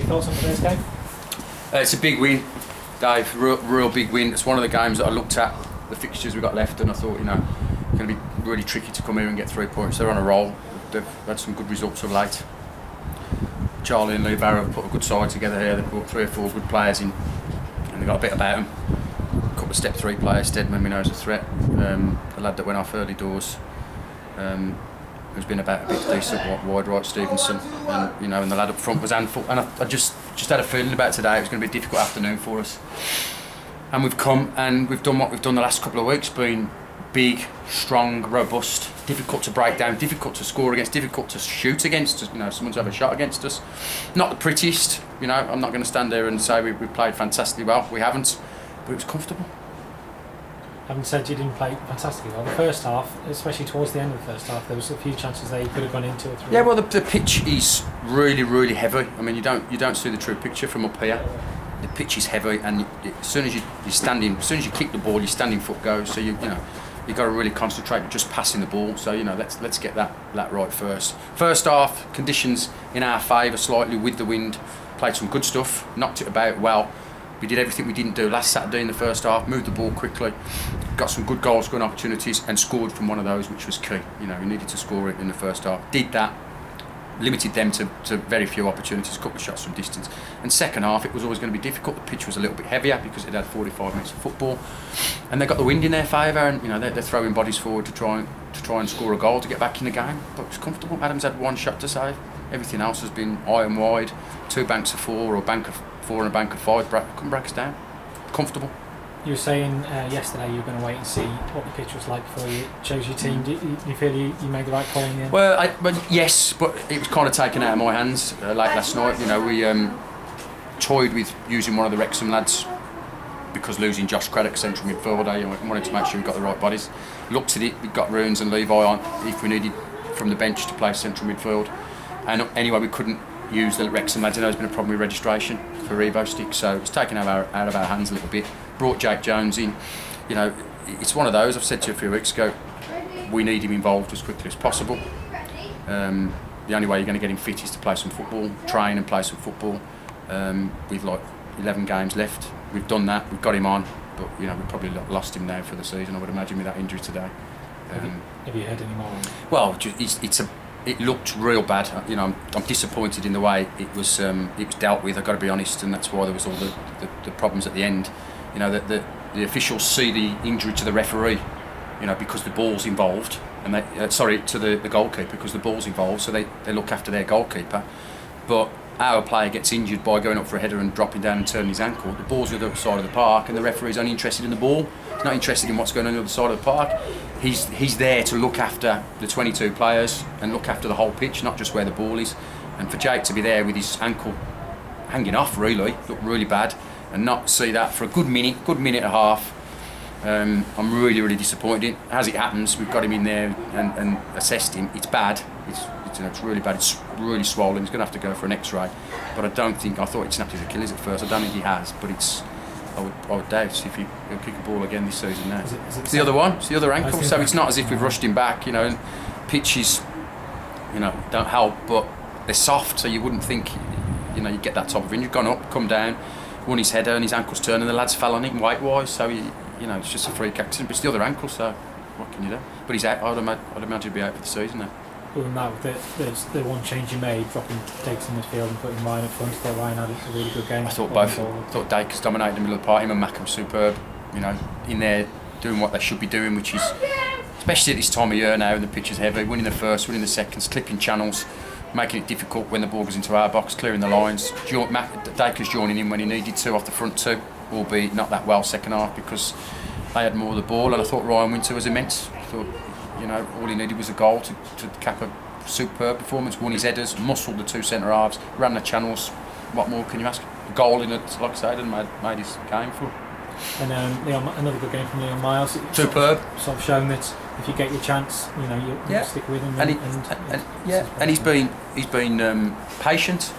Your thoughts on today's game? It's a big win, Dave. Real big win. It's one of the games that I looked at, the fixtures we've got left, and I thought, it's going to be really tricky to come here and get 3 points. They're on a roll. They've had some good results of late. Charlie and Lee Barrow have put a good side together here. They've brought 3 or 4 good players in, and they've got a bit about them. A couple of step 3 players. Steadman, we know, is a threat. The lad that went off early doors, who's been about a bit decent, wide right, Stevenson, and the lad up front was handful. And I just had a feeling about today. It was going to be a difficult afternoon for us. And we've come and we've done what we've done the last couple of weeks, been big, strong, robust, difficult to break down, difficult to score against, difficult to shoot against. Someone's have a shot against us. Not the prettiest, I'm not going to stand there and say we played fantastically well. We haven't, but it was comfortable. Having said you didn't play fantastically well, the first half, especially towards the end of the first half, there was a few chances there you could have gone into it. Yeah, well, the pitch is really, really heavy. I mean, you don't see the true picture from up here. The pitch is heavy, and as soon as you kick the ball, your standing foot goes. So you've got to really concentrate on just passing the ball. So let's get that right first. First half, conditions in our favour slightly with the wind. Played some good stuff, knocked it about well. We did everything we didn't do last Saturday in the first half, moved the ball quickly, got some good goal scoring opportunities and scored from one of those, which was key. We needed to score it in the first half. Did that, limited them to very few opportunities, a couple of shots from distance. And second half, it was always going to be difficult. The pitch was a little bit heavier because it had 45 minutes of football. And they got the wind in their favour, and they're throwing bodies forward to try and score a goal to get back in the game. But it was comfortable. Adams had 1 shot to save. Everything else has been high and wide, 2 banks of 4 or a bank of 4 and a bank of 5, couldn't break us down. Comfortable. You were saying yesterday you were going to wait and see what the pitch was like before you chose your team. Do you feel you made the right call in the end? Well, yes, but it was kind of taken out of my hands like last night. We toyed with using one of the Wrexham lads because losing Josh Craddock, central midfielder, I wanted to make sure we got the right bodies. Looked at it, we got Runes and Levi on if we needed from the bench to play central midfield. And anyway, we couldn't use the Wrexham lads. There's been a problem with registration for Revo sticks, so it's taken out of our hands a little bit. Brought Jake Jones in. It's one of those. I've said to you a few weeks ago, we need him involved as quickly as possible. The only way you're going to get him fit is to play some football, train and play some football. We've 11 games left. We've done that. We've got him on, but we've probably lost him now for the season. I would imagine with that injury today. Have you heard any more? Well, it looked real bad. I'm disappointed in the way it was dealt with. I've got to be honest, and that's why there was all the problems at the end. That the officials see the injury to the referee, because the ball's involved, and to the goalkeeper because the ball's involved. So they look after their goalkeeper, but our player gets injured by going up for a header and dropping down and turning his ankle. The ball's on the other side of the park, and the referee's only interested in the ball. He's not interested in what's going on the other side of the park. He's there to look after the 22 players and look after the whole pitch, not just where the ball is. And for Jake to be there with his ankle hanging off, really looked really bad, and not see that for a good minute and a half. I'm really, really disappointed. As it happens, we've got him in there and assessed him. It's bad. It's really bad. It's really swollen. He's going to have to go for an X-ray. But I thought he'd snapped his Achilles at first. I don't think he has, but I would doubt if he'll kick a ball again this season now. It's the other one. It's the other ankle. So it's not as if we've rushed him back. And pitches, don't help, but they're soft, so you wouldn't think, you'd get that type of injury. Gone up, come down, won his header, and his ankle's turned, and the lads fell on him weight-wise. So it's just a freak accident. But it's the other ankle, so what can you do? But he's out. I'd imagine he'll be out for the season now. Other than that, there's the one change you made, dropping Dakes in midfield and putting Ryan up front. I thought Ryan had a really good game. I thought both. I thought Dakes dominated the middle of the park. Him and Mackham superb. In there doing what they should be doing, which is, especially at this time of year now, when the pitch is heavy, winning the first, winning the seconds, clipping channels, making it difficult when the ball goes into our box, clearing the lines. Dakes joining in when he needed to off the front two, albeit not that well second half because they had more of the ball. And I thought Ryan Winter was immense. I thought, all he needed was a goal to cap a superb performance. Won his headers, muscled the 2 centre halves, ran the channels. What more can you ask? A goal in it, like I said, and made his game for. And another good game from Leon Miles. Superb. Sort of showing that if you get your chance, you stick with him. And he's been patient,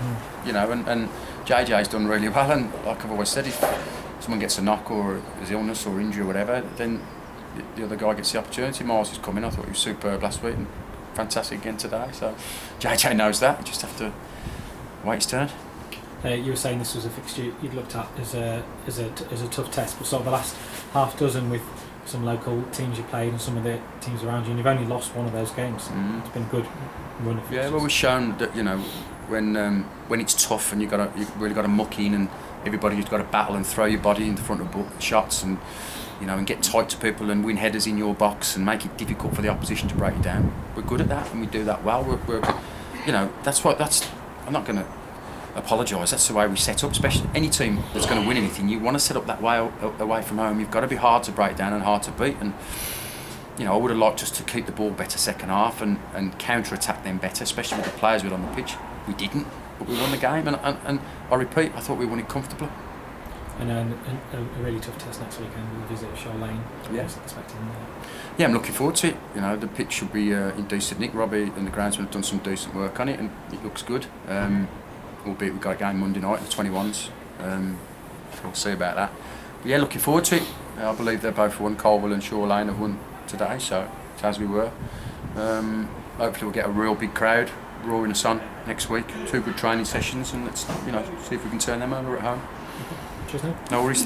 and JJ's done really well. And like I've always said, if someone gets a knock or there's illness or injury or whatever, then the other guy gets the opportunity. Miles is coming. I thought he was superb last week and fantastic again today. So JJ knows that. You just have to wait his turn. You were saying this was a fixture you'd looked at as a tough test, but sort of the last half dozen with some local teams you played and some of the teams around you, and you've only lost one of those games. It's been a good run of fixtures. Yeah, well, we've shown that, you know, when it's tough and you've really got to muck in, and everybody's got to battle and throw your body in the front of shots, and you know, and get tight to people and win headers in your box and make it difficult for the opposition to break you down. We're good at that, and we do that well. We're you know, I'm not going to apologise. That's the way we set up. Especially any team that's going to win anything, you want to set up that way away from home. You've got to be hard to break down and hard to beat. And you know, I would have liked us to keep the ball better second half and counter-attack them better, especially with the players we had on the pitch. We didn't, but we won the game. And I repeat, I thought we won it comfortably. And a really tough test next weekend. We'll visit Shaw Lane. Yeah. Expecting that. Yeah, I'm looking forward to it. You know, the pitch should be in decent nick. Robbie and the groundsman have done some decent work on it, and it looks good. Albeit we've got a game Monday night, the 21s. We'll see about that. But yeah, looking forward to it. I believe they're both won. Colville and Shaw Lane have won today, so it's as we were. Hopefully we'll get a real big crowd roaring us on next week. 2 good training sessions, and let's, you know, see if we can turn them over at home. Cheers, Nick. No worries, thank you.